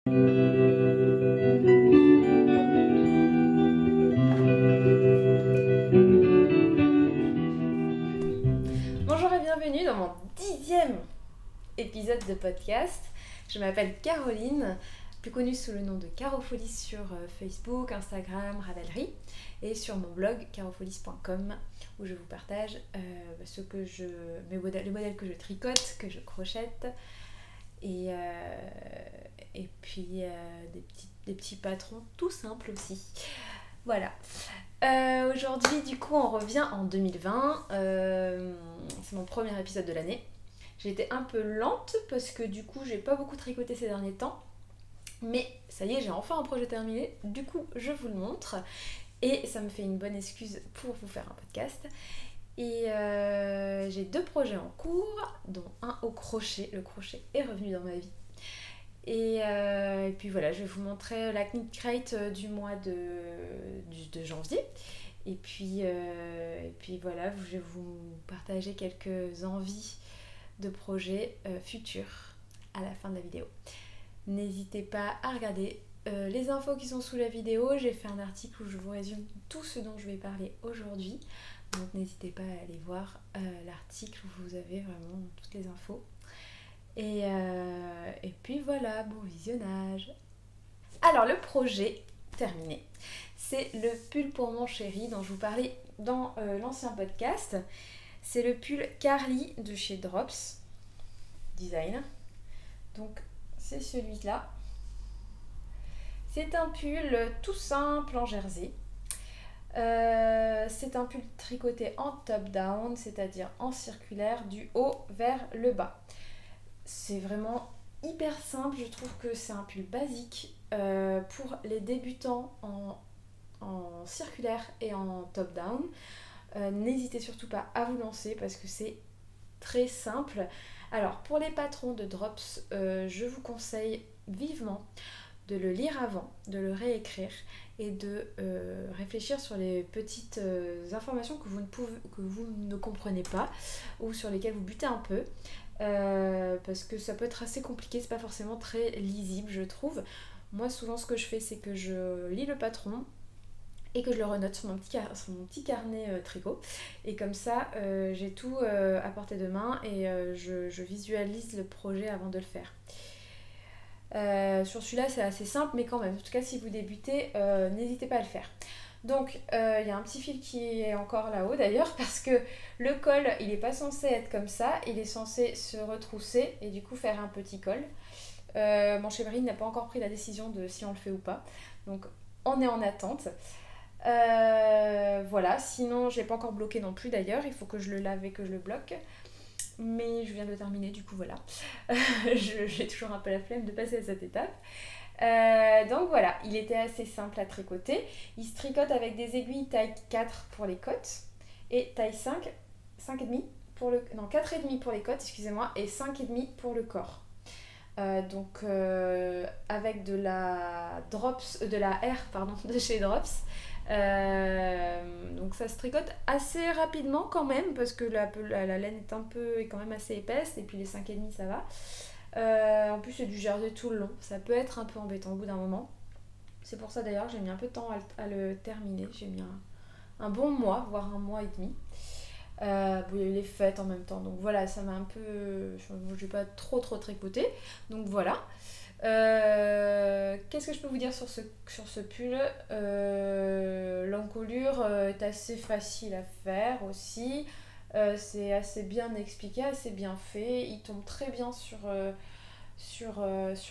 Bonjour et bienvenue dans mon 10e épisode de podcast. Je m'appelle Caroline, plus connue sous le nom de Carofolis sur Facebook, Instagram, Ravelry et sur mon blog carofolis.com où je vous partage les modèles que je tricote, que je crochette et puis des petits patrons tout simples aussi. Voilà. Aujourd'hui, du coup, on revient en 2020. C'est mon premier épisode de l'année. J'ai été un peu lente parce que du coup, j'ai pas beaucoup tricoté ces derniers temps. Mais ça y est, j'ai enfin un projet terminé. Du coup, je vous le montre. Et ça me fait une bonne excuse pour vous faire un podcast. Et j'ai 2 projets en cours, dont un au crochet. Le crochet est revenu dans ma vie. Et puis voilà, je vais vous montrer la Knit Crate du mois de janvier. Et puis voilà, je vais vous partager quelques envies de projets futurs à la fin de la vidéo. N'hésitez pas à regarder les infos qui sont sous la vidéo. J'ai fait un article où je vous résume tout ce dont je vais parler aujourd'hui. Donc n'hésitez pas à aller voir l'article où vous avez vraiment toutes les infos. Et puis voilà, bon visionnage. Alors le projet terminé, c'est le pull pour mon chéri dont je vous parlais dans l'ancien podcast. C'est le pull Carly de chez Drops Design. Donc c'est celui-là. C'est un pull tout simple en jersey. C'est un pull tricoté en top-down, c'est-à-dire en circulaire du haut vers le bas. C'est vraiment hyper simple, je trouve que c'est un pull basique pour les débutants en circulaire et en top-down. N'hésitez surtout pas à vous lancer parce que c'est très simple. Alors pour les patrons de Drops, je vous conseille vivement de le lire avant, de le réécrire et de réfléchir sur les petites informations que vous ne comprenez pas ou sur lesquelles vous butez un peu. Parce que ça peut être assez compliqué, c'est pas forcément très lisible je trouve. Moi souvent ce que je fais c'est que je lis le patron et que je le renote sur mon petit carnet tricot et comme ça j'ai tout à portée de main et je visualise le projet avant de le faire. Sur celui-là c'est assez simple mais quand même, en tout cas si vous débutez n'hésitez pas à le faire. Donc il y a un petit fil qui est encore là-haut d'ailleurs parce que le col il n'est pas censé être comme ça, il est censé se retrousser et du coup faire un petit col. Mon chéri n'a pas encore pris la décision de si on le fait ou pas, donc on est en attente. Voilà, sinon je l'ai pas encore bloqué non plus d'ailleurs, il faut que je le lave et que je le bloque. Mais je viens de le terminer du coup voilà. J'ai toujours un peu la flemme de passer à cette étape. Donc voilà, il était assez simple à tricoter. Il se tricote avec des aiguilles taille 4 pour les côtes et taille 5,5 pour le... Non, 4,5 pour les côtes, excusez-moi, et 5,5 pour le corps. Avec de la R pardon, de chez Drops. Donc ça se tricote assez rapidement quand même parce que la laine est quand même assez épaisse et puis les 5,5 ça va. En plus c'est du jersey tout le long, ça peut être un peu embêtant au bout d'un moment. C'est pour ça d'ailleurs j'ai mis un peu de temps à le terminer, j'ai mis un bon mois, voire un mois et demi. Il y a eu les fêtes en même temps, donc voilà, ça m'a un peu... Je vais pas trop tricoter, donc voilà. Qu'est-ce que je peux vous dire sur ce pull? L'encolure est assez facile à faire aussi. C'est assez bien expliqué, assez bien fait. Il tombe très bien sur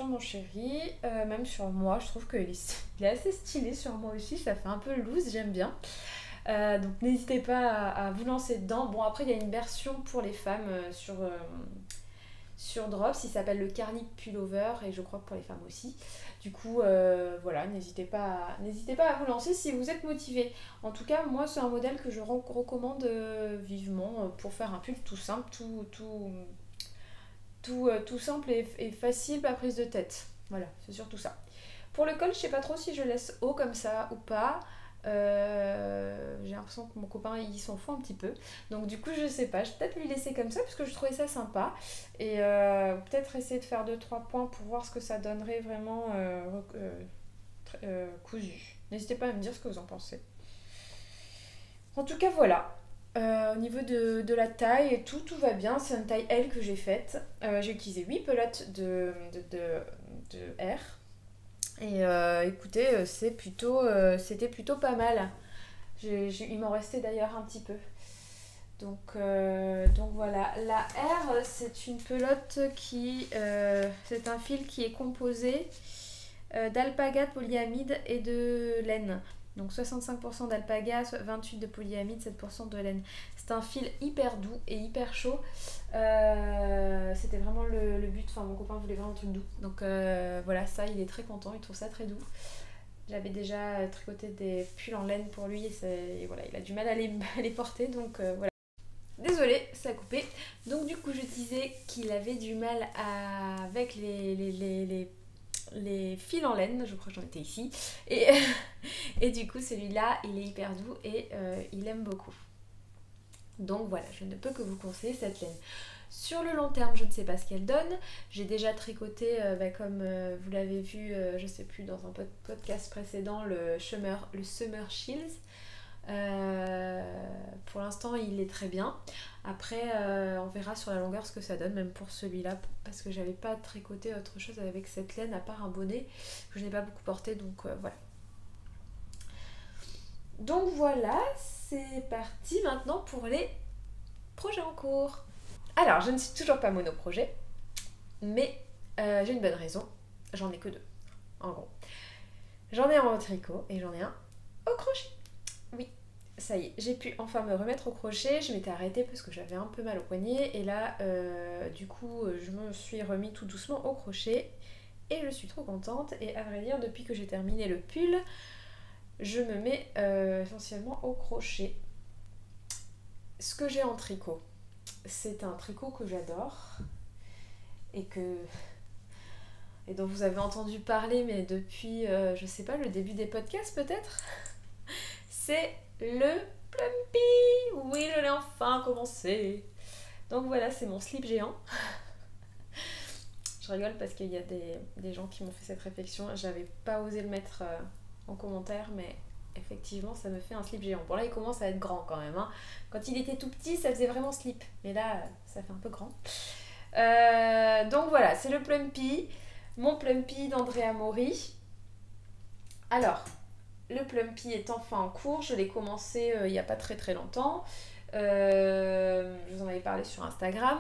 mon chéri, même sur moi. Je trouve qu'il est assez stylé sur moi aussi. Ça fait un peu loose, j'aime bien. Donc n'hésitez pas à vous lancer dedans. Bon, après il y a une version pour les femmes sur Drops, il s'appelle le Carly Pullover et je crois que pour les femmes aussi. Du coup, voilà, n'hésitez pas à vous lancer si vous êtes motivé. En tout cas, moi, c'est un modèle que je recommande vivement pour faire un pull tout simple, tout simple et facile, pas prise de tête. Voilà, c'est surtout ça. Pour le col, je sais pas trop si je laisse haut comme ça ou pas. J'ai l'impression que mon copain il s'en fout un petit peu. Donc du coup je sais pas, je vais peut-être lui laisser comme ça parce que je trouvais ça sympa. Et peut-être essayer de faire 2-3 points pour voir ce que ça donnerait vraiment cousu. N'hésitez pas à me dire ce que vous en pensez. En tout cas voilà. Au niveau de la taille et tout, tout va bien. C'est une taille L que j'ai faite. J'ai utilisé 8 pelotes de R. Et écoutez, c'était plutôt pas mal. Il m'en restait d'ailleurs un petit peu. Donc voilà. La R, c'est une pelote c'est un fil qui est composé d'alpaga, de polyamide et de laine. Donc 65% d'alpaga, 28% de polyamide, 7% de laine. C'est un fil hyper doux et hyper chaud. C'était vraiment le but. Enfin, mon copain voulait vraiment un truc doux. Donc voilà, ça, il est très content. Il trouve ça très doux. J'avais déjà tricoté des pulls en laine pour lui et voilà, il a du mal à les porter. Donc voilà. Désolée, ça a coupé. Donc du coup, je disais qu'il avait du mal avec les fils en laine, je crois que j'en étais ici, et du coup celui-là il est hyper doux et il aime beaucoup. Donc voilà, je ne peux que vous conseiller cette laine. Sur le long terme, je ne sais pas ce qu'elle donne. J'ai déjà tricoté, comme vous l'avez vu, je sais plus, dans un podcast précédent, le Summer Chills. Pour l'instant il est très bien. Après on verra sur la longueur ce que ça donne, même pour celui-là, parce que j'avais pas tricoté autre chose avec cette laine à part un bonnet que je n'ai pas beaucoup porté. Donc voilà. Donc voilà, c'est parti maintenant pour les projets en cours. Alors je ne suis toujours pas monoprojet, mais j'ai une bonne raison. J'en ai que 2 en gros. J'en ai un au tricot et j'en ai un au crochet. Oui, ça y est, j'ai pu enfin me remettre au crochet. Je m'étais arrêtée parce que j'avais un peu mal au poignet. Et là, du coup, je me suis remis tout doucement au crochet. Et je suis trop contente. Et à vrai dire, depuis que j'ai terminé le pull, je me mets essentiellement au crochet. Ce que j'ai en tricot, c'est un tricot que j'adore. Et dont vous avez entendu parler, mais depuis, je sais pas, le début des podcasts peut-être. C'est le Plumpy. Oui, je l'ai enfin commencé. Donc voilà, c'est mon slip géant. Je rigole parce qu'il y a des gens qui m'ont fait cette réflexion. J'avais pas osé le mettre en commentaire, mais effectivement, ça me fait un slip géant. Bon là, il commence à être grand quand même. Hein. Quand il était tout petit, ça faisait vraiment slip. Mais là, ça fait un peu grand. Donc voilà, c'est le Plumpy. Mon Plumpy d'Andrea Mori. Alors, le Plumpy est enfin en cours. Je l'ai commencé il n'y a pas très très longtemps. Je vous en avais parlé sur Instagram.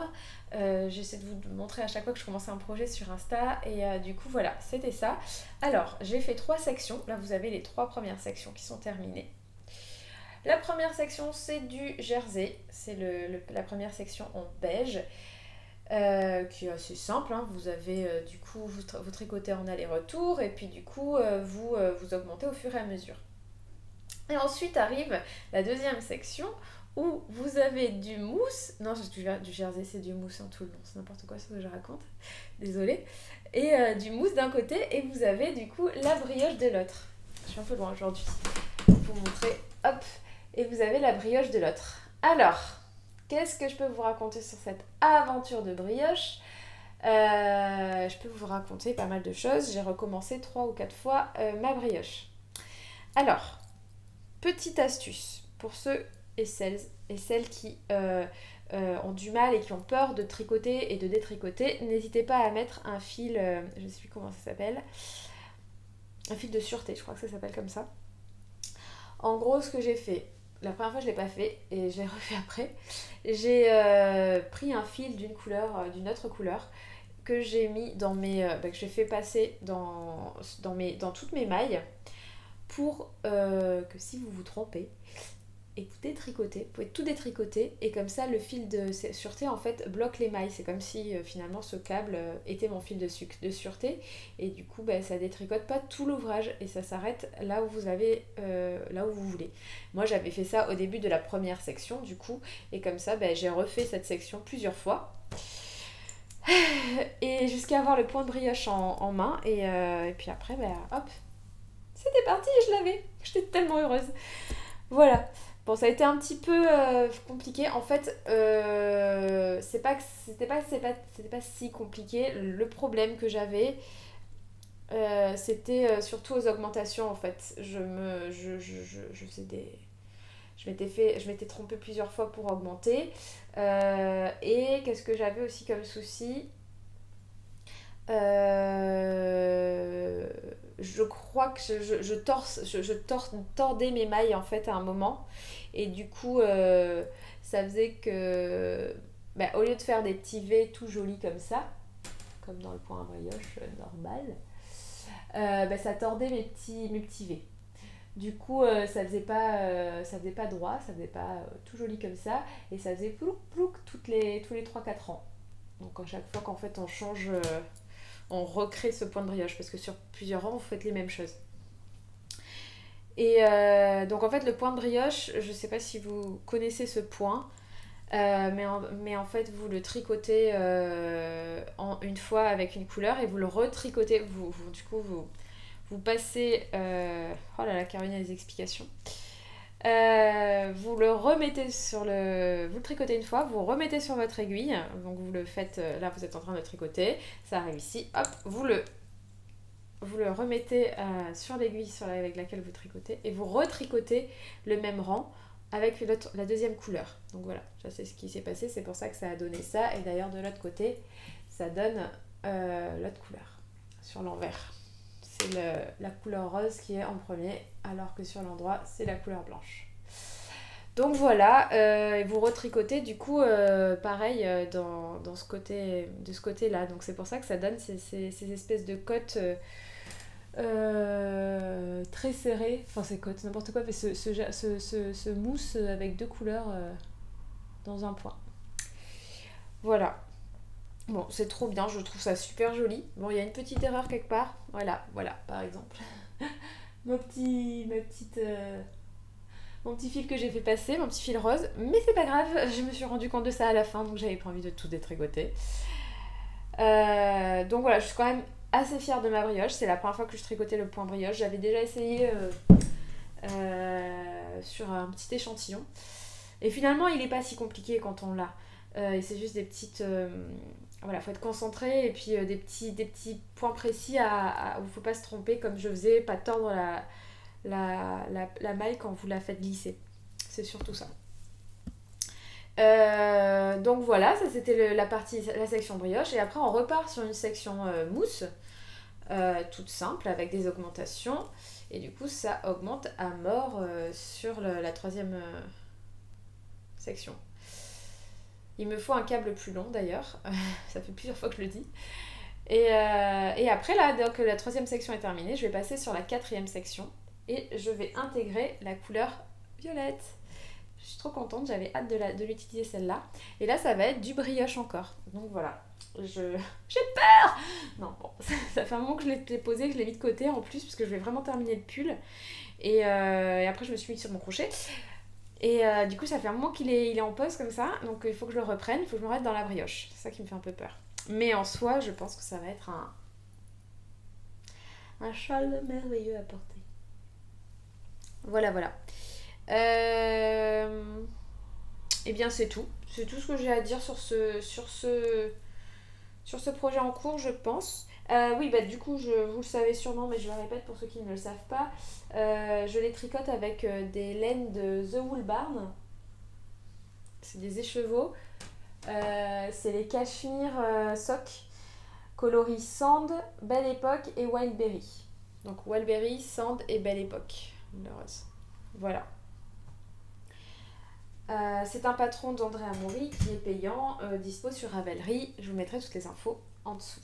J'essaie de vous montrer à chaque fois que je commence un projet sur Insta. Et du coup, voilà, c'était ça. Alors, j'ai fait 3 sections. Là, vous avez les 3 premières sections qui sont terminées. La première section, c'est du jersey. C'est la première section en beige. Qui est assez simple, hein. Vous avez du coup vous tricotez en aller-retour et puis du coup vous augmentez au fur et à mesure. Et ensuite arrive la deuxième section où vous avez du mousse, non c'est du jersey, c'est du mousse en tout le long, c'est n'importe quoi ce que je raconte, désolée, et du mousse d'un côté et vous avez du coup la brioche de l'autre. Je suis un peu loin aujourd'hui pour vous montrer, hop, et vous avez la brioche de l'autre. Alors, qu'est-ce que je peux vous raconter sur cette aventure de brioche ? Je peux vous raconter pas mal de choses. J'ai recommencé 3 ou 4 fois ma brioche. Alors, petite astuce pour ceux et celles qui ont du mal et qui ont peur de tricoter et de détricoter, n'hésitez pas à mettre un fil, je ne sais plus comment ça s'appelle, un fil de sûreté, je crois que ça s'appelle comme ça. En gros, ce que j'ai fait, la première fois je l'ai pas fait et j'ai refait après. J'ai pris un fil d'une autre couleur que j'ai mis dans que j'ai fait passer dans toutes mes mailles pour que si vous vous trompez, écoutez, tricoter, vous pouvez tout détricoter et comme ça le fil de sûreté en fait bloque les mailles. C'est comme si finalement ce câble était mon fil de sûreté et du coup ça détricote pas tout l'ouvrage et ça s'arrête là où vous avez là où vous voulez. Moi j'avais fait ça au début de la première section du coup et comme ça j'ai refait cette section plusieurs fois et jusqu'à avoir le point de brioche en main et puis après hop, C'était parti et je l'avais. J'étais tellement heureuse. Voilà. Bon, ça a été un petit peu compliqué. En fait, c'était pas si compliqué. Le problème que j'avais, c'était surtout aux augmentations en fait. Je faisais des. Je m'étais trompée plusieurs fois pour augmenter. Et qu'est-ce que j'avais aussi comme souci? Je crois que tordais mes mailles en fait à un moment. Et du coup, ça faisait que, bah, au lieu de faire des petits V tout jolis comme ça, comme dans le point à brioche normal, bah, ça tordait mes petits V. Du coup, ça faisait pas droit, ça faisait pas tout joli comme ça, et ça faisait plouc plouc tous les 3 4 ans. Donc à chaque fois qu'en fait on change, on recrée ce point de brioche, parce que sur plusieurs rangs, vous faites les mêmes choses. Et donc en fait le point de brioche, je sais pas si vous connaissez ce point, mais en fait vous le tricotez en une fois avec une couleur et vous le retricotez, du coup vous passez... Oh là là, Caroline a des explications. Vous le remettez sur le... Vous le tricotez une fois, vous remettez sur votre aiguille. Donc vous le faites... Là, vous êtes en train de tricoter. Ça arrive ici. Hop, vous le remettez sur l'aiguille avec laquelle vous tricotez. Et vous retricotez le même rang avec la deuxième couleur. Donc voilà, ça c'est ce qui s'est passé. C'est pour ça que ça a donné ça. Et d'ailleurs, de l'autre côté, ça donne l'autre couleur sur l'envers. C'est la couleur rose qui est en premier, alors que sur l'endroit, c'est la couleur blanche. Donc voilà, et vous retricotez du coup pareil de ce côté-là. Donc c'est pour ça que ça donne ces espèces de côtes très serrées. Enfin, ces côtes, n'importe quoi, mais ce mousse avec deux couleurs dans un point. Voilà. Bon, c'est trop bien, je trouve ça super joli. Bon, il y a une petite erreur quelque part. Voilà, par exemple. Mon petit fil que j'ai fait passer, mon petit fil rose. Mais c'est pas grave, je me suis rendu compte de ça à la fin, donc j'avais pas envie de tout détricoter. Donc voilà, je suis quand même assez fière de ma brioche. C'est la première fois que je tricotais le point brioche. J'avais déjà essayé sur un petit échantillon. Et finalement, il est pas si compliqué quand on l'a. Et c'est juste des petites... voilà, faut être concentré et puis des petits points précis où il faut pas se tromper comme je faisais, pas tordre la maille quand vous la faites glisser. C'est surtout ça. Donc voilà, ça c'était la section brioche. Et après on repart sur une section mousse, toute simple avec des augmentations. Et du coup ça augmente à mort sur la troisième section. Il me faut un câble plus long d'ailleurs, ça fait plusieurs fois que je le dis. Et après là, donc la troisième section est terminée, je vais passer sur la quatrième section et je vais intégrer la couleur violette. Je suis trop contente, j'avais hâte de l'utiliser celle-là. Et là, ça va être du brioche encore. Donc voilà, j'ai peur. Non, bon, ça fait un moment que je l'ai déposé, que je l'ai mis de côté en plus, parce que je vais vraiment terminer le pull. Et après, je me suis mis sur mon crochet. Et du coup, ça fait un moment qu'il est en pause comme ça, donc il faut que je le reprenne, il faut que je me remette dans la brioche. C'est ça qui me fait un peu peur. Mais en soi, je pense que ça va être un châle merveilleux à porter. Voilà. Et bien, c'est tout. C'est tout ce que j'ai à dire sur ce projet en cours, je pense. Oui, bah du coup, vous le savez sûrement, mais je le répète pour ceux qui ne le savent pas. Je les tricote avec des laines de The Wool Barn. C'est des écheveaux. C'est les cachemires sock coloris Sand, Belle Époque et Wildberry. Donc Wildberry, Sand et Belle Époque. Le rose. Voilà. C'est un patron d'André Amaury qui est payant, dispo sur Ravelry. Je vous mettrai toutes les infos en dessous.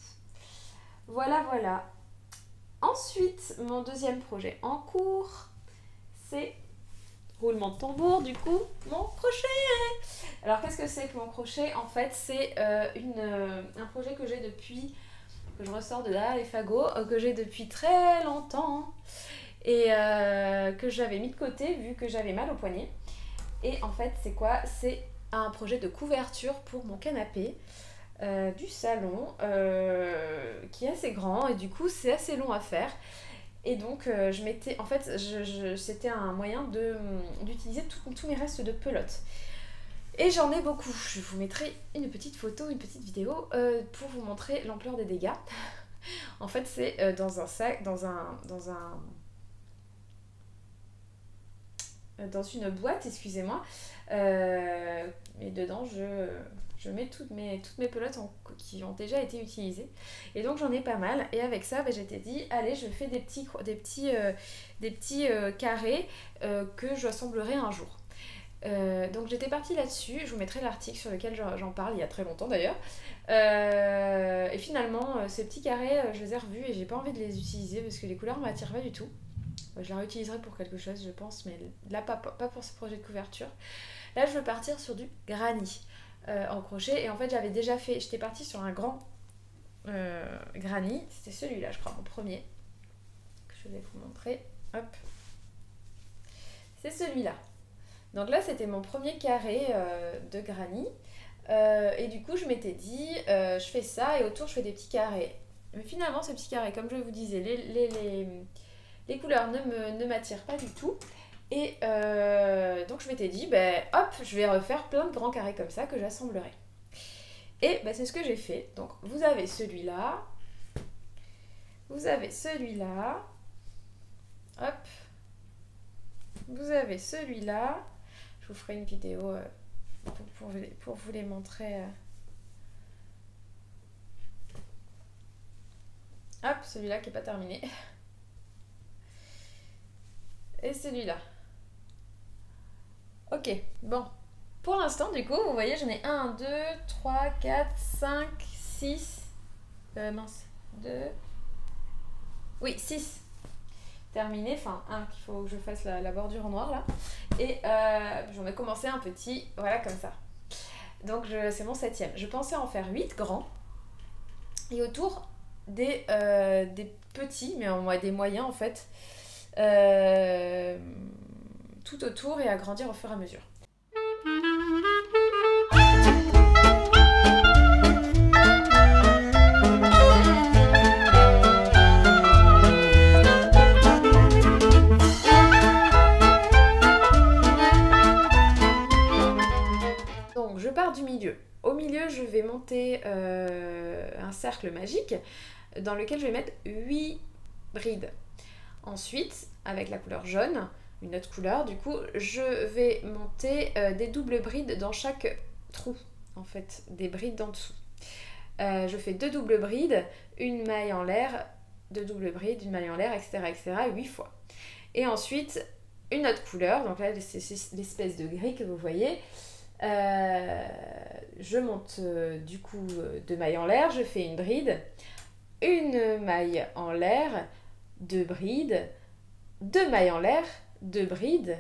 Voilà. Ensuite, mon deuxième projet en cours, c'est, roulement de tambour du coup, mon crochet. Alors qu'est-ce que c'est que mon crochet? En fait, c'est un projet que j'ai depuis, que je ressors de derrière les fagots, que j'ai depuis très longtemps et que j'avais mis de côté vu que j'avais mal au poignet. Et en fait, c'est quoi? C'est un projet de couverture pour mon canapé du salon qui est assez grand et du coup c'est assez long à faire. Et donc je mettais, en fait c'était un moyen d'utiliser tous mes restes de pelote. Et j'en ai beaucoup. Je vous mettrai une petite photo, une petite vidéo pour vous montrer l'ampleur des dégâts. En fait c'est dans un sac, dans une boîte, excusez-moi. Et dedans, je mets toutes mes pelotes qui ont déjà été utilisées. Et donc j'en ai pas mal. Et avec ça, j'étais dit, allez, je fais des petits carrés que j'assemblerai un jour. Donc j'étais partie là-dessus. Je vous mettrai l'article sur lequel j'en parle il y a très longtemps d'ailleurs. Et finalement, ces petits carrés, je les ai revus et j'ai pas envie de les utiliser parce que les couleurs m'attirent pas du tout. Je la réutiliserai pour quelque chose, je pense, mais là, pas pour ce projet de couverture. Là, je veux partir sur du granny en crochet. Et en fait, j'avais déjà fait... J'étais partie sur un grand granny. C'était celui-là, je crois, mon premier. Que je vais vous montrer. Hop. C'est celui-là. Donc là, c'était mon premier carré de granny. Et du coup, je m'étais dit, je fais ça et autour, je fais des petits carrés. Mais finalement, ces petits carrés, comme je vous disais, les couleurs ne m'attirent pas du tout. Et donc je m'étais dit, hop, je vais refaire plein de grands carrés comme ça que j'assemblerai. Et c'est ce que j'ai fait. Donc vous avez celui-là. Vous avez celui-là. Hop. Vous avez celui-là. Je vous ferai une vidéo pour vous les montrer. Hop, celui-là qui n'est pas terminé. Et celui-là. Ok, bon. Pour l'instant, du coup, vous voyez, j'en ai 1, 2, 3, 4, 5, 6. Mince. 2. Oui, 6. Terminé. Enfin, 1 qu'il faut que je fasse la bordure en noir là. Et j'en ai commencé un petit, voilà, comme ça. Donc, c'est mon 7e. Je pensais en faire 8 grands. Et autour, des petits, mais des moyens en fait. Tout autour et agrandir au fur et à mesure. Donc je pars du milieu. Au milieu, je vais monter un cercle magique dans lequel je vais mettre 8 brides. Ensuite, avec la couleur jaune, une autre couleur, du coup, je vais monter des doubles brides dans chaque trou, en fait, des brides d'en dessous. Je fais 2 doubles brides, une maille en l'air, 2 doubles brides, une maille en l'air, etc., etc., 8 fois. Et ensuite, une autre couleur, donc là, c'est l'espèce de gris que vous voyez. Je monte du coup 2 mailles en l'air, je fais une bride, une maille en l'air, 2 brides, 2 mailles en l'air, 2 brides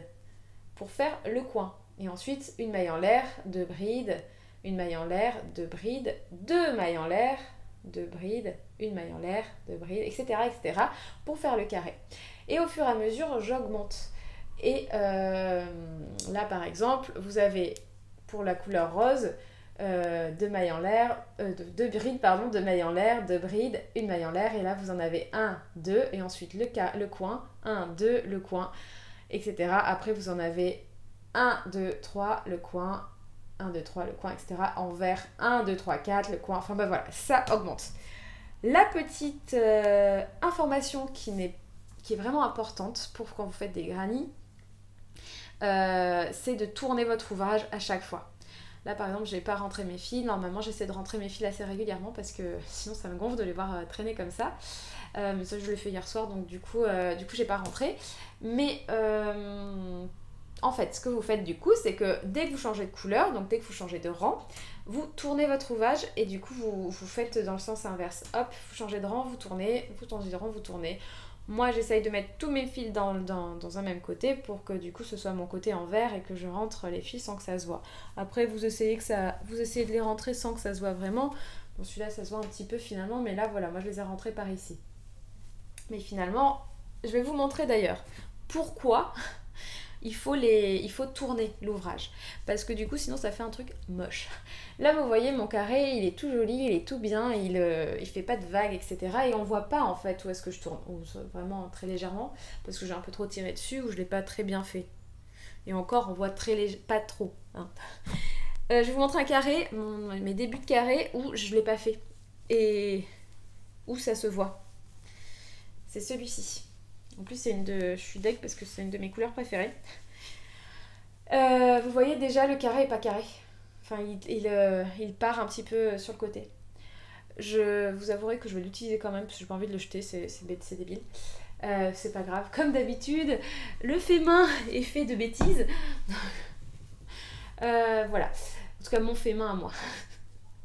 pour faire le coin. Et ensuite, une maille en l'air, 2 brides, une maille en l'air, 2 brides, 2 mailles en l'air, 2 brides, une maille en l'air, 2 brides, etc., etc. pour faire le carré. Et au fur et à mesure, j'augmente. Et là, par exemple, vous avez pour la couleur rose, 2 mailles en l'air, 2 brides, pardon, 2 mailles en l'air, 2 brides, une maille en l'air, et là vous en avez 1, 2, et ensuite le coin, 1, 2, le coin, etc. Après vous en avez 1, 2, 3, le coin, 1, 2, 3, le coin, etc. En vert, 1, 2, 3, 4, le coin, enfin voilà, ça augmente. La petite information qui est vraiment importante pour quand vous faites des granny, c'est de tourner votre ouvrage à chaque fois. Là par exemple, j'ai pas rentré mes fils. Normalement, j'essaie de rentrer mes fils assez régulièrement parce que sinon ça me gonfle de les voir traîner comme ça. Mais ça, je l'ai fait hier soir, donc du coup j'ai pas rentré. Mais en fait, ce que vous faites du coup, c'est que dès que vous changez de couleur, donc dès que vous changez de rang, vous tournez votre ouvrage et du coup vous faites dans le sens inverse. Hop, vous changez de rang, vous tournez, vous changez de rang, vous tournez. Moi, j'essaye de mettre tous mes fils dans un même côté pour que du coup ce soit mon côté en vert et que je rentre les fils sans que ça se voit. Après, vous essayez de les rentrer sans que ça se voit vraiment. Bon, celui-là, ça se voit un petit peu finalement, mais là, voilà, moi je les ai rentrés par ici. Mais finalement, je vais vous montrer d'ailleurs pourquoi il faut tourner l'ouvrage. Parce que du coup, sinon, ça fait un truc moche. Là, vous voyez, mon carré, il est tout joli, il est tout bien, il fait pas de vagues, etc. Et on voit pas, en fait, où est-ce que je tourne. Ou vraiment très légèrement, parce que j'ai un peu trop tiré dessus, ou je l'ai pas très bien fait. Et encore, on voit pas trop. Hein. Je vais vous montrer un carré, mes débuts de carré, où je l'ai pas fait. Et où ça se voit. C'est celui-ci. En plus, je suis deg parce que c'est une de mes couleurs préférées. Vous voyez déjà, le carré est pas carré. Enfin, il part un petit peu sur le côté. Je vous avouerai que je vais l'utiliser quand même parce que j'ai pas envie de le jeter, c'est débile. C'est pas grave. Comme d'habitude, le fait main est fait de bêtises. Voilà. En tout cas, mon fait main à moi.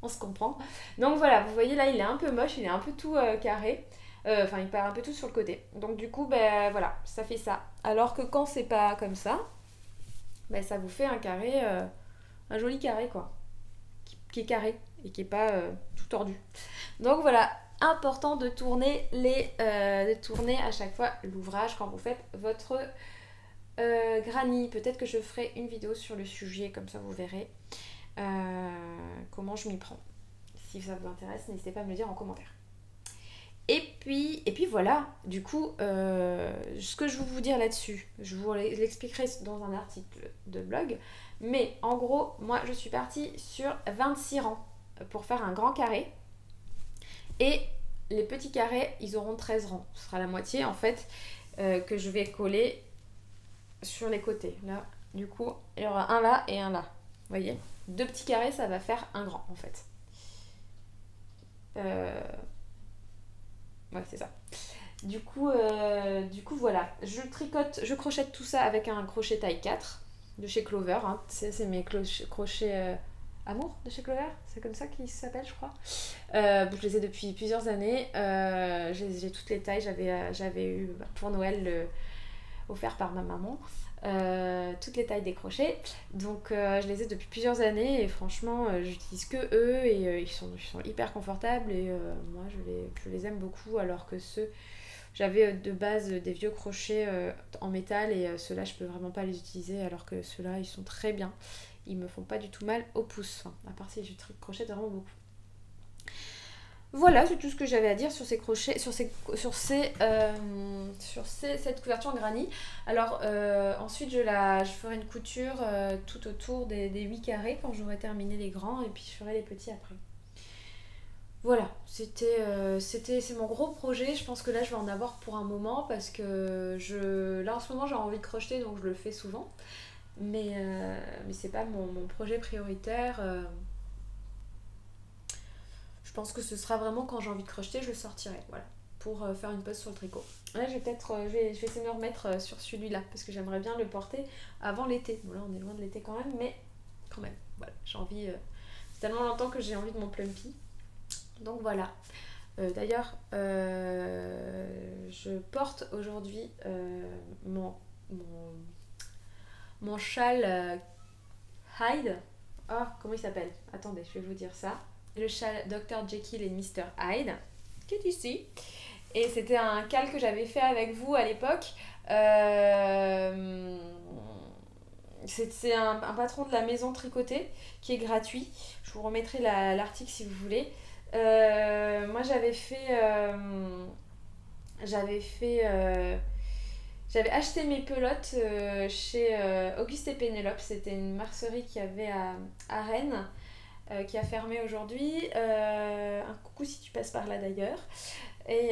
On se comprend. Donc voilà, vous voyez là, il est un peu moche, il est un peu tout carré. Enfin, il part un peu tout sur le côté. Donc du coup, ben voilà, ça fait ça. Alors que quand c'est pas comme ça, ben ça vous fait un carré, un joli carré quoi. Qui est carré et qui est pas tout tordu. Donc voilà, important de tourner à chaque fois l'ouvrage quand vous faites votre granny. Peut-être que je ferai une vidéo sur le sujet, comme ça vous verrez comment je m'y prends. Si ça vous intéresse, n'hésitez pas à me le dire en commentaire. Et puis voilà, du coup, ce que je veux vous dire là-dessus, je vous l'expliquerai dans un article de blog, mais en gros, moi je suis partie sur 26 rangs pour faire un grand carré, et les petits carrés, ils auront 13 rangs, ce sera la moitié en fait, que je vais coller sur les côtés. Là, du coup, il y aura un là et un là, vous voyez, 2 petits carrés, ça va faire un grand en fait. Ouais, c'est ça. Du coup, voilà. Je crochette tout ça avec un crochet taille 4 de chez Clover. Hein. C'est mes crochets Amour de chez Clover. C'est comme ça qu'ils s'appellent, je crois. Je les ai depuis plusieurs années. J'ai toutes les tailles. J'avais eu pour Noël offert par ma maman. Toutes les tailles des crochets. Donc je les ai depuis plusieurs années et franchement j'utilise que eux et ils sont hyper confortables et moi je les aime beaucoup, alors que j'avais de base des vieux crochets en métal et ceux-là je peux vraiment pas les utiliser, alors que ceux-là ils sont très bien, ils me font pas du tout mal au pouce, enfin, à part si je crochette vraiment beaucoup. Voilà, c'est tout ce que j'avais à dire sur ces crochets, cette couverture en granny. Alors ensuite je ferai une couture tout autour des 8 carrés quand j'aurai terminé les grands, et puis je ferai les petits après. Voilà, c'est mon gros projet. Je pense que là je vais en avoir pour un moment parce que là en ce moment j'ai envie de crocheter, donc je le fais souvent. Mais c'est pas mon projet prioritaire. Je pense que ce sera vraiment quand j'ai envie de crocheter, je le sortirai, voilà, pour faire une pause sur le tricot. Là, je vais essayer de me remettre sur celui-là, parce que j'aimerais bien le porter avant l'été. Bon, là, on est loin de l'été quand même, mais quand même, voilà, j'ai envie... c'est tellement longtemps que j'ai envie de mon plumpy. Donc voilà. D'ailleurs, je porte aujourd'hui mon châle Hyde. Ah, comment il s'appelle? Attendez, je vais vous dire ça. Le châle Dr. Jekyll et Mr. Hyde, qui est ici. Et c'était un cal que j'avais fait avec vous à l'époque. C'est un patron de la maison tricotée qui est gratuit. Je vous remettrai l'article si vous voulez. Moi j'avais acheté mes pelotes chez Auguste et Pénélope. C'était une mercerie qu'il y avait à Rennes. Qui a fermé aujourd'hui. Un coucou si tu passes par là d'ailleurs. Et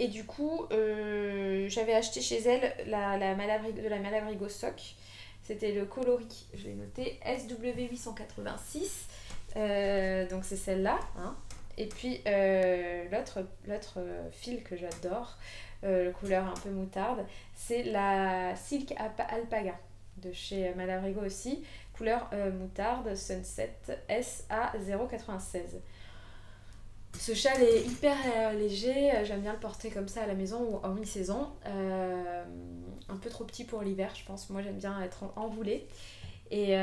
du coup, j'avais acheté chez elle de la Malabrigo Sock. C'était le coloris, je l'ai noté, SW886. Donc c'est celle-là. Hein. Et puis l'autre fil que j'adore, couleur un peu moutarde, c'est la Silk Alpaga de chez Malabrigo aussi, couleur moutarde Sunset SA096. Ce châle est hyper léger, j'aime bien le porter comme ça à la maison ou en mi-saison. Un peu trop petit pour l'hiver, je pense. Moi j'aime bien être enroulé. Et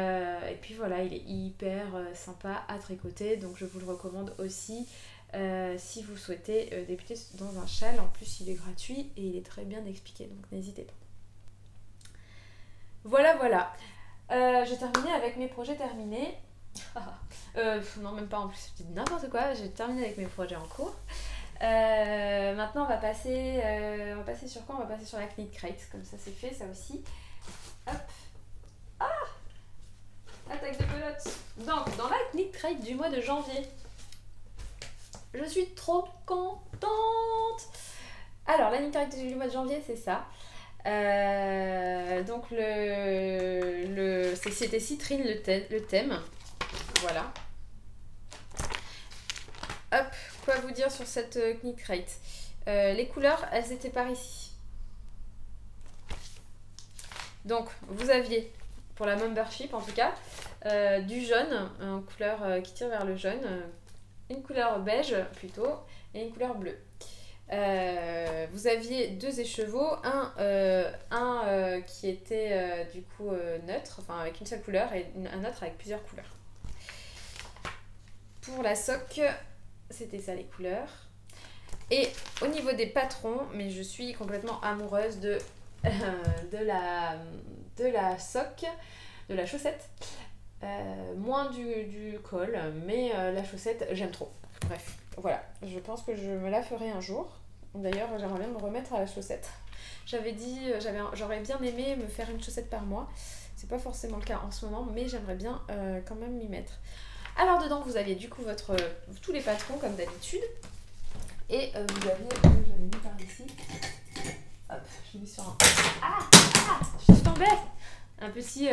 puis voilà, il est hyper sympa à tricoter, donc je vous le recommande aussi si vous souhaitez débuter dans un châle. En plus il est gratuit et il est très bien expliqué, donc n'hésitez pas. Voilà, voilà. J'ai terminé avec mes projets terminés. Non, même pas en plus, je dis n'importe quoi. J'ai terminé avec mes projets en cours. Maintenant, on va passer sur quoi? On va passer sur la Knit Crate. Comme ça, c'est fait, ça aussi. Hop. Attaque de pelote. Donc, dans la Knit Crate du mois de janvier, je suis trop contente. Alors, la Knit Crate du mois de janvier, c'est ça. Donc, c'était Citrine le thème. Voilà. Hop, quoi vous dire sur cette Knit Crate? Les couleurs, elles étaient par ici. Donc, vous aviez, pour la membership en tout cas, du jaune, en couleur qui tire vers le jaune, une couleur beige plutôt, et une couleur bleue. Vous aviez deux écheveaux, un qui était du coup neutre, enfin avec une seule couleur, et un autre avec plusieurs couleurs. Pour la soque, c'était ça les couleurs. Et au niveau des patrons, mais je suis complètement amoureuse de la soque, de la chaussette. Moins du col, mais la chaussette, j'aime trop. Bref, voilà. Je pense que je me la ferai un jour. D'ailleurs, j'aimerais bien me remettre à la chaussette. J'aurais bien aimé me faire une chaussette par mois. C'est pas forcément le cas en ce moment, mais j'aimerais bien quand même m'y mettre. Alors dedans, vous aviez du coup tous les patrons comme d'habitude. Et vous aviez, j'avais mis par ici. Hop, je l'ai mis sur un... je suis tombée. Un petit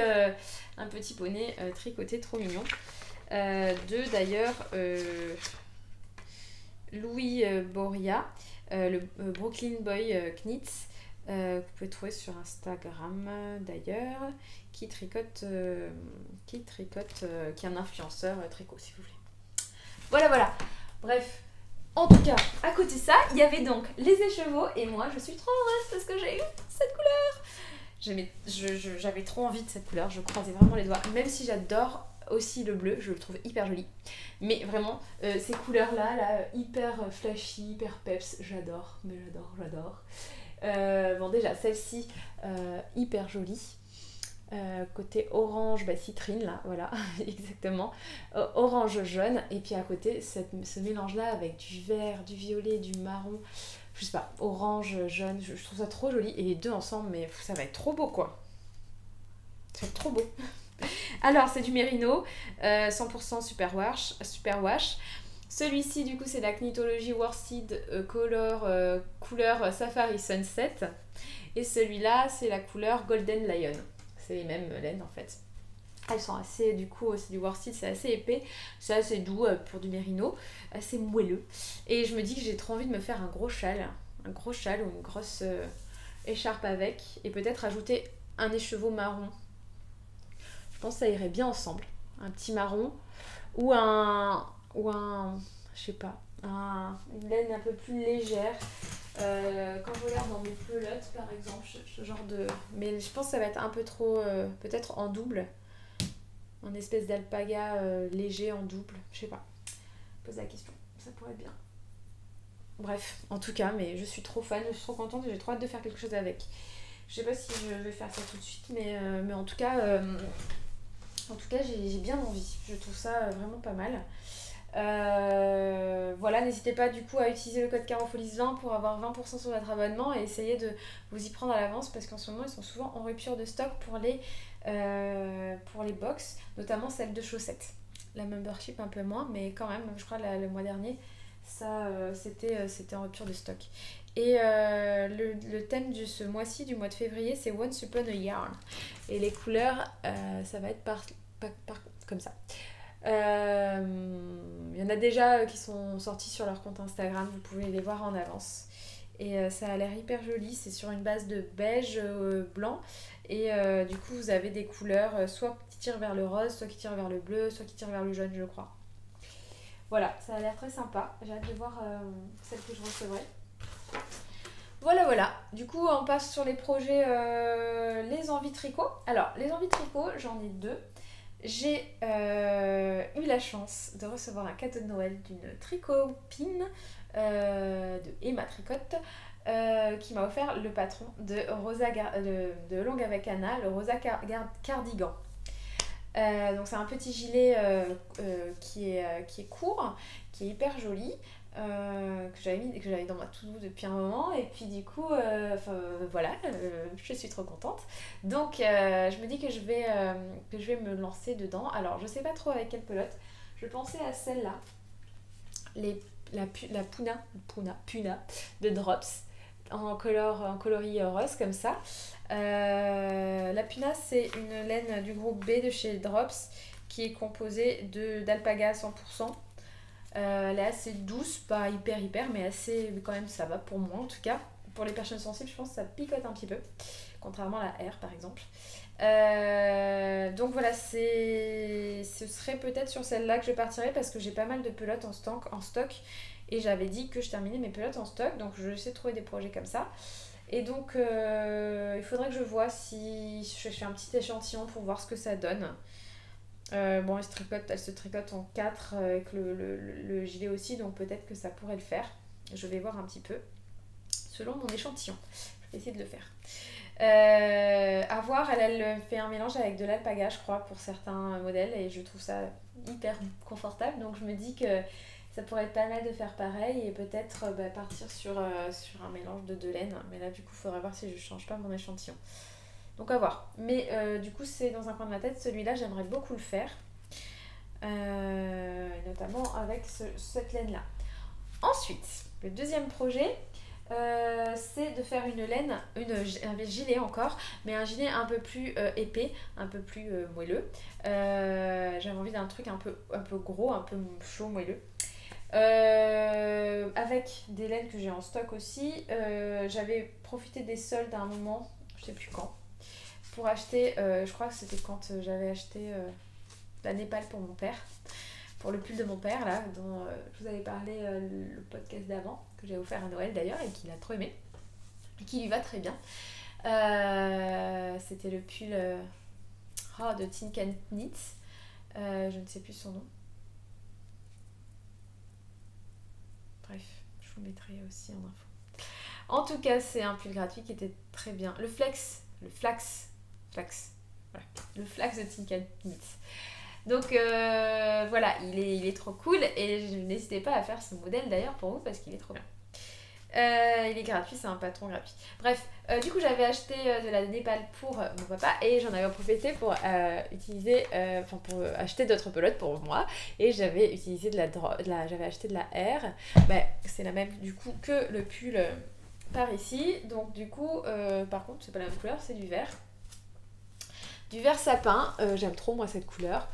poney tricoté trop mignon. D'ailleurs Louis Boria, le Brooklyn Boy Knits, que vous pouvez trouver sur Instagram d'ailleurs, qui est un influenceur tricot si vous voulez. Voilà. Bref. En tout cas, à côté de ça, il y avait donc les écheveaux et moi je suis trop heureuse parce que j'ai eu cette couleur. J'avais trop envie de cette couleur, je croisais vraiment les doigts, même si j'adore aussi le bleu, je le trouve hyper joli. Mais vraiment, ces couleurs-là, hyper flashy, hyper peps, j'adore. Bon déjà, celle-ci, hyper jolie. Côté orange, citrine là, voilà, exactement, orange jaune, et puis à côté ce mélange là avec du vert, du violet, du marron, je sais pas, orange, jaune, je trouve ça trop joli, et les deux ensemble, mais ça va être trop beau quoi, ça va être trop beau. Alors c'est du Merino, 100% super wash. Celui-ci du coup c'est la Knitology Worsted couleur Safari Sunset, et celui-là c'est la couleur Golden Lion. C'est les mêmes laines en fait. Elles sont assez, du coup, c'est du worsted, c'est assez épais, c'est assez doux pour du mérino, assez moelleux. Et je me dis que j'ai trop envie de me faire un gros châle ou une grosse écharpe avec, et peut-être ajouter un écheveau marron. Je pense que ça irait bien ensemble. Un petit marron ou je sais pas, une laine un peu plus légère. Quand je regarde dans mes pelotes par exemple, ce genre de... Mais je pense que ça va être un peu trop... peut-être en double. Un espèce d'alpaga léger en double. Je sais pas. Pose la question. Ça pourrait être bien. Bref, en tout cas, mais je suis trop fan, je suis trop contente et j'ai trop hâte de faire quelque chose avec. Je sais pas si je vais faire ça tout de suite, mais en tout cas, j'ai bien envie. Je trouve ça vraiment pas mal. Voilà, n'hésitez pas du coup à utiliser le code CaroFolies20 pour avoir 20% sur votre abonnement et essayer de vous y prendre à l'avance parce qu'en ce moment ils sont souvent en rupture de stock pour les box, notamment celle de chaussettes. La membership un peu moins, mais quand même, je crois le mois dernier ça c'était en rupture de stock. Et le thème de ce mois-ci, du mois de février, c'est Once Upon a Yarn, et les couleurs ça va être comme ça. Il y en a déjà qui sont sortis sur leur compte Instagram, vous pouvez les voir en avance. Et ça a l'air hyper joli, c'est sur une base de beige blanc. Et du coup, vous avez des couleurs soit qui tirent vers le rose, soit qui tirent vers le bleu, soit qui tirent vers le jaune, je crois. Voilà, ça a l'air très sympa. J'ai hâte de voir celle que je recevrai. Voilà. Du coup, on passe sur les projets, les envies tricot. Alors, les envies tricot, j'en ai deux. J'ai eu la chance de recevoir un cadeau de Noël d'une tricot pin de Emma Tricotte, qui m'a offert le patron de de Longue avec Anna, le Rosa Cardigan. Donc c'est un petit gilet qui est court, qui est hyper joli, que j'avais dans ma to-do depuis un moment, et puis du coup voilà, je suis trop contente. Donc je me dis que que je vais me lancer dedans. Alors je sais pas trop avec quelle pelote, je pensais à celle-là, la Puna de Drops, en coloris rose comme ça. La Puna, c'est une laine du groupe B de chez Drops qui est composée d'alpaga à 100%. Elle est assez douce, pas hyper, mais assez, quand même ça va pour moi en tout cas. Pour les personnes sensibles, je pense que ça picote un petit peu, contrairement à la R par exemple. Donc voilà, ce serait peut-être sur celle-là que je partirai parce que j'ai pas mal de pelotes en stock et j'avais dit que je terminais mes pelotes en stock, donc je vais essayer de trouver des projets comme ça. Et donc il faudrait que je vois si je fais un petit échantillon pour voir ce que ça donne. Bon, elle se tricote en 4 avec le gilet aussi, donc peut-être que ça pourrait le faire. Je vais voir un petit peu selon mon échantillon. Je vais essayer de le faire. À voir, elle fait un mélange avec de l'alpaga, je crois, pour certains modèles, et je trouve ça hyper confortable. Donc je me dis que ça pourrait être pas mal de faire pareil et peut-être partir sur un mélange de deux laines. Mais là, du coup, il faudra voir si je change pas mon échantillon. Donc à voir. Mais du coup, c'est dans un coin de ma tête. Celui-là, j'aimerais beaucoup le faire. Notamment avec cette laine-là. Ensuite, le deuxième projet, c'est de faire une laine, un gilet encore, mais un gilet un peu plus épais, un peu plus moelleux. J'avais envie d'un truc un peu gros, un peu chaud, moelleux. Avec des laines que j'ai en stock aussi. J'avais profité des soldes à un moment, je sais plus quand, pour acheter, je crois que c'était quand j'avais acheté la Népal pour mon père, pour le pull de mon père là, dont je vous avais parlé le podcast d'avant, que j'ai offert à Noël d'ailleurs et qu'il a trop aimé, et qui lui va très bien. C'était le pull de Tin Can Knits, je ne sais plus son nom. Bref, je vous mettrai aussi en info. En tout cas, c'est un pull gratuit qui était très bien. Le flax, voilà, le flax de Tin Can Knits. Donc voilà, il est trop cool et n'hésitez pas à faire ce modèle d'ailleurs pour vous parce qu'il est trop bien. Il est gratuit, c'est un patron gratuit. Bref, du coup j'avais acheté de la Népal pour mon papa et j'en avais profité pour pour acheter d'autres pelotes pour moi et j'avais utilisé j'avais acheté de la R. C'est la même du coup que le pull par ici. Donc du coup, par contre c'est pas la même couleur, c'est du vert. Du vert sapin, j'aime trop moi cette couleur.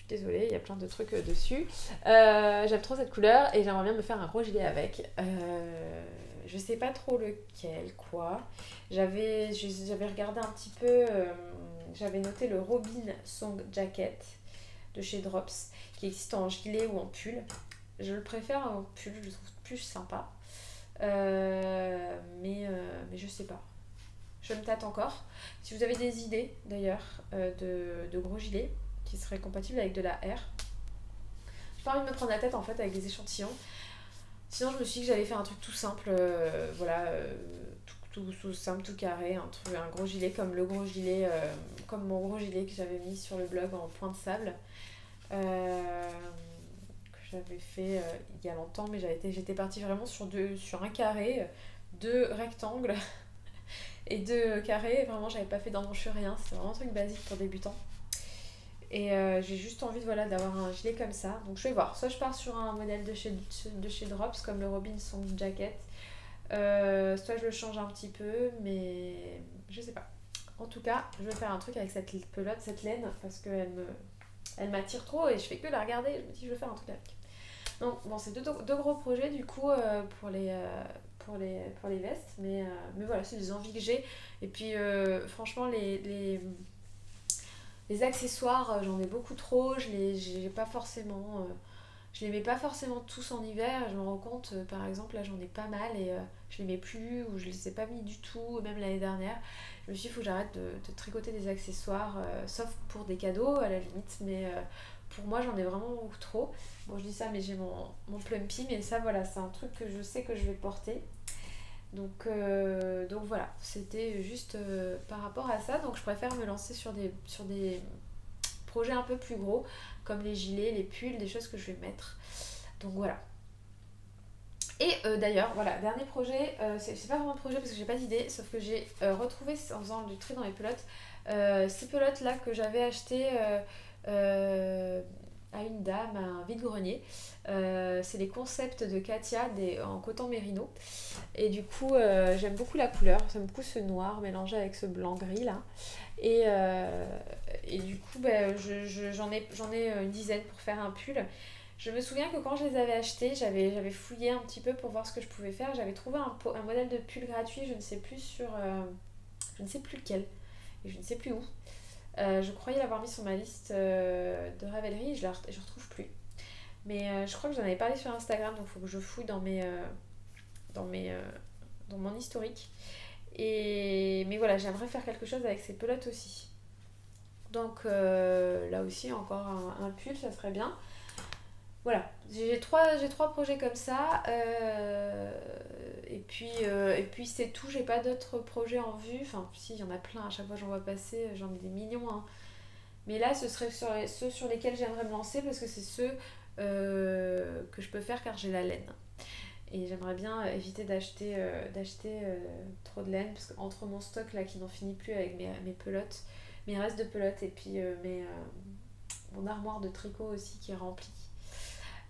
Désolée, il y a plein de trucs dessus. J'aime trop cette couleur et j'aimerais bien me faire un gros gilet avec. Je sais pas trop lequel, quoi. J'avais regardé un petit peu, j'avais noté le Robin Song Jacket de chez Drops, qui existe en gilet ou en pull. Je le préfère en pull, je le trouve plus sympa. Mais je sais pas. Je me tâte encore. Si vous avez des idées d'ailleurs de gros gilets qui serait compatible avec de la R. J'ai pas envie de me prendre la tête en fait avec des échantillons. Sinon je me suis dit que j'allais faire un truc tout simple, tout simple, tout carré, un gros gilet comme le gros gilet, comme mon gros gilet que j'avais mis sur le blog en point de sable, que j'avais fait il y a longtemps, mais j'étais partie vraiment sur un carré, 2 rectangles et 2 carrés. Vraiment j'avais pas fait d'embouchure rien, c'était vraiment un truc basique pour débutants. Et j'ai juste envie d'avoir un gilet comme ça. Donc je vais voir. Soit je pars sur un modèle de chez Drops comme le Robin Song Jacket. Soit je le change un petit peu. Mais je sais pas. En tout cas, je vais faire un truc avec cette pelote, cette laine. Parce elle m'attire trop et je fais que la regarder. Je me dis je vais faire un truc avec. Donc bon, c'est deux gros projets du coup pour les vestes. Mais voilà, c'est des envies que j'ai. Et puis franchement les accessoires, j'en ai beaucoup trop, je les mets pas forcément tous en hiver, je me rends compte, par exemple, là j'en ai pas mal et je les mets plus ou je les ai pas mis du tout, même l'année dernière. Je me suis dit, il faut que j'arrête de tricoter des accessoires, sauf pour des cadeaux à la limite, mais pour moi j'en ai vraiment beaucoup trop. Bon je dis ça mais j'ai mon plumpy, mais ça voilà, c'est un truc que je sais que je vais porter. Donc voilà, c'était juste par rapport à ça. Donc je préfère me lancer sur des projets un peu plus gros, comme les gilets, les pulls, des choses que je vais mettre. Donc voilà. Et d'ailleurs, voilà, dernier projet, c'est pas vraiment un projet parce que j'ai pas d'idée, sauf que j'ai retrouvé en faisant du tri dans mes pelotes, ces pelotes là que j'avais achetées à une dame, à un vide-grenier. C'est les concepts de Katia en coton mérino. Et du coup, j'aime beaucoup la couleur, j'aime beaucoup ce noir mélangé avec ce blanc gris là. Et du coup, j'en ai une dizaine pour faire un pull. Je me souviens que quand je les avais achetés, j'avais fouillé un petit peu pour voir ce que je pouvais faire. J'avais trouvé un modèle de pull gratuit, je ne sais plus je ne sais plus lequel, et je ne sais plus où. Je croyais l'avoir mis sur ma liste de Ravelry, et je retrouve plus. Mais je crois que j'en avais parlé sur Instagram, donc il faut que je fouille dans mes, dans mon historique. Mais voilà, j'aimerais faire quelque chose avec ces pelotes aussi. Donc là aussi, encore un pull, ça serait bien. Voilà, j'ai trois projets comme ça. Et puis c'est tout, j'ai pas d'autres projets en vue. Enfin, si, il y en a plein, à chaque fois j'en vois passer, j'en ai des millions. Hein. Mais là, ce serait ceux sur lesquels j'aimerais me lancer parce que c'est ceux que je peux faire car j'ai la laine. Et j'aimerais bien éviter d'acheter trop de laine parce qu'entre mon stock là qui n'en finit plus avec mes pelotes, mes restes de pelotes et puis mon armoire de tricot aussi qui est remplie,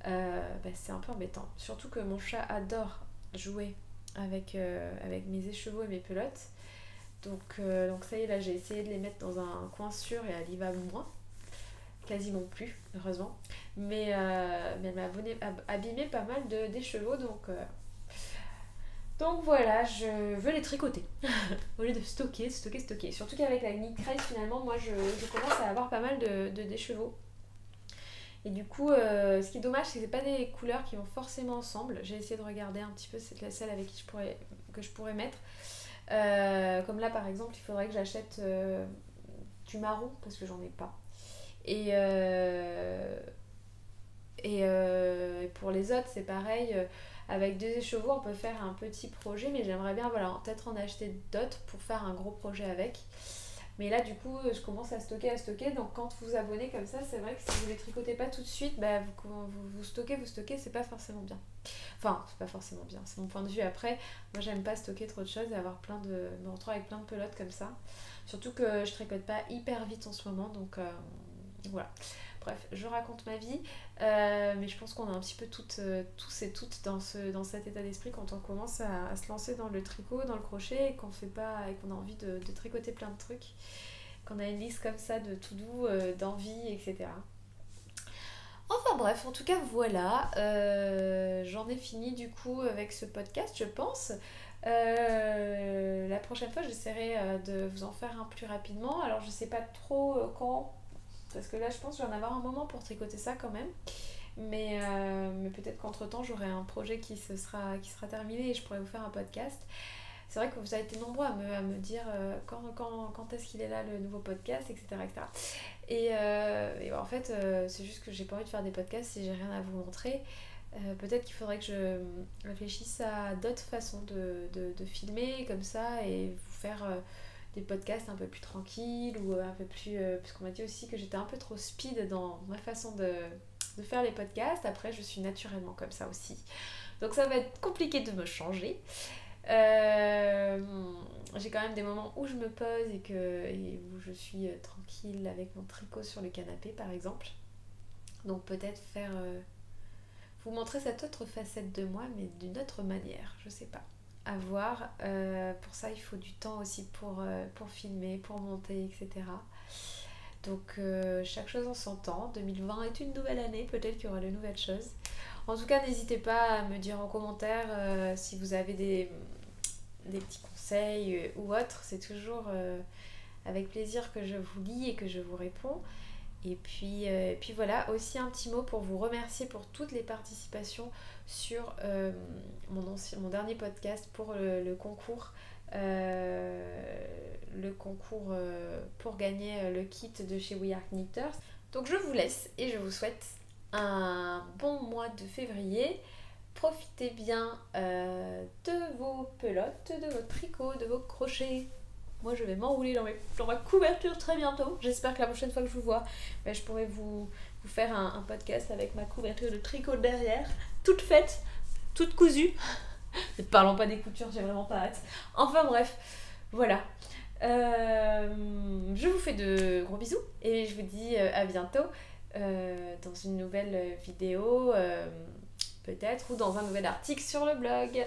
c'est un peu embêtant. Surtout que mon chat adore jouer avec mes écheveaux et mes pelotes. Donc ça y est, là j'ai essayé de les mettre dans un coin sûr et elle y va moins. Quasiment plus, heureusement. Mais elle m'a abîmé pas mal d'écheveaux, donc voilà, je veux les tricoter au lieu de stocker. Surtout qu'avec la Knit Craze, finalement, moi je commence à avoir pas mal d'écheveaux. Et du coup, ce qui est dommage, c'est que c'est pas des couleurs qui vont forcément ensemble. J'ai essayé de regarder un petit peu celle avec qui que je pourrais mettre. Comme là, par exemple, il faudrait que j'achète du marron parce que j'en ai pas. Et pour les autres, c'est pareil. Avec 2 écheveaux, on peut faire un petit projet, mais j'aimerais bien voilà, peut-être en acheter d'autres pour faire un gros projet avec. Mais là, du coup, je commence à stocker. Donc, quand vous abonnez comme ça, c'est vrai que si vous ne les tricotez pas tout de suite, vous stockez, c'est pas forcément bien. Enfin, c'est pas forcément bien, c'est mon point de vue. Après, moi, j'aime pas stocker trop de choses et me retrouver avec plein de pelotes comme ça. Surtout que je tricote pas hyper vite en ce moment, donc voilà. Bref, je raconte ma vie, mais je pense qu'on est un petit peu tous et toutes dans cet état d'esprit quand on commence à se lancer dans le tricot, dans le crochet, et qu'on a envie de tricoter plein de trucs, qu'on a une liste comme ça de tout doux, d'envie, etc. Enfin bref, en tout cas voilà, j'en ai fini du coup avec ce podcast, je pense. La prochaine fois, j'essaierai de vous en faire un plus rapidement. Alors je sais pas trop quand. Parce que là, je pense que je vais en avoir un moment pour tricoter ça quand même. Mais peut-être qu'entre temps, j'aurai un projet qui sera terminé et je pourrai vous faire un podcast. C'est vrai que vous avez été nombreux à me dire quand est-ce qu'il est là le nouveau podcast, etc. etc. Et en fait, c'est juste que j'ai pas envie de faire des podcasts si j'ai rien à vous montrer. Peut-être qu'il faudrait que je réfléchisse à d'autres façons de filmer comme ça et vous faire des podcasts un peu plus tranquilles ou un peu plus... puisqu'on m'a dit aussi que j'étais un peu trop speed dans ma façon de faire les podcasts. Après, je suis naturellement comme ça aussi. Donc ça va être compliqué de me changer. J'ai quand même des moments où je me pose et où je suis tranquille avec mon tricot sur le canapé, par exemple. Donc peut-être vous montrer cette autre facette de moi, mais d'une autre manière, je sais pas. À voir. Pour ça, il faut du temps aussi pour filmer, pour monter, etc. Donc, chaque chose en son temps. 2020 est une nouvelle année, peut-être qu'il y aura de nouvelles choses. En tout cas, n'hésitez pas à me dire en commentaire si vous avez des petits conseils ou autres. C'est toujours avec plaisir que je vous lis et que je vous réponds. Et puis voilà, aussi un petit mot pour vous remercier pour toutes les participations sur mon dernier podcast pour le concours. Le concours pour gagner le kit de chez We Are Knitters. Donc je vous laisse et je vous souhaite un bon mois de février. Profitez bien de vos pelotes, de votre tricot, de vos crochets. Moi je vais m'enrouler dans ma couverture très bientôt. J'espère que la prochaine fois que je vous vois, je pourrai vous faire un podcast avec ma couverture de tricot derrière, toute faite, toute cousue. Ne parlons pas des coutures, j'ai vraiment pas hâte. Enfin bref, voilà. Je vous fais de gros bisous et je vous dis à bientôt dans une nouvelle vidéo peut-être ou dans un nouvel article sur le blog.